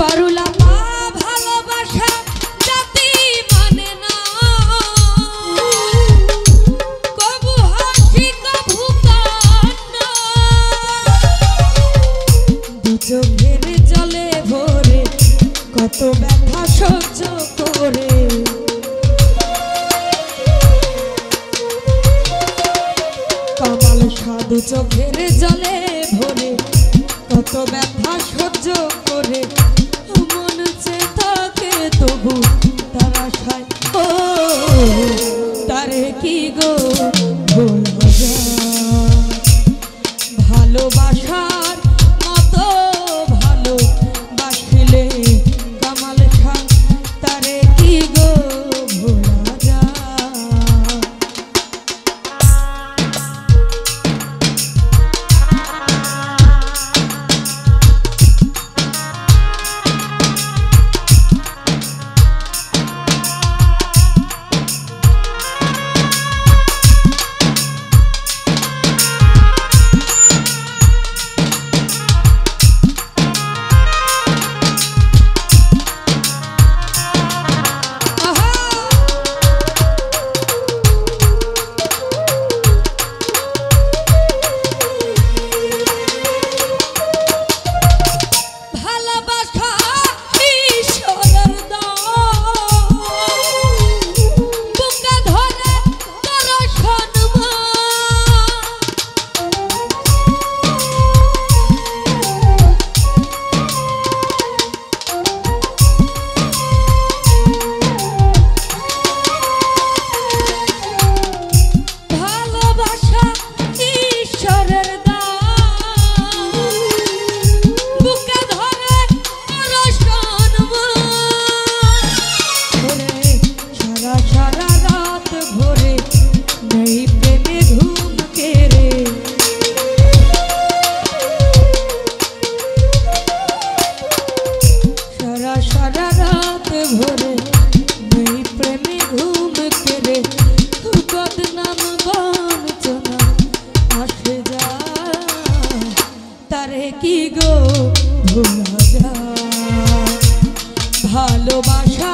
পারুলা মা ভালোবাসা জাতি মানে না, কবু হাসি কবু কান্না, দু চোখের জলে ভরে কত ব্যথা সহ্য করে, কামাল সাধু চোখের জলে ভরে কত ব্যথা সহ্য করে, মন চেয়ে থাকে তবু তার আশায় ও তারে কি গো ভোলা যায়, ভালোবাসার মতো ভালোবাসলে কামাল খান তারে কি গো ভোলা যায়। কি গো ভোলা যায়, ভালোবাসা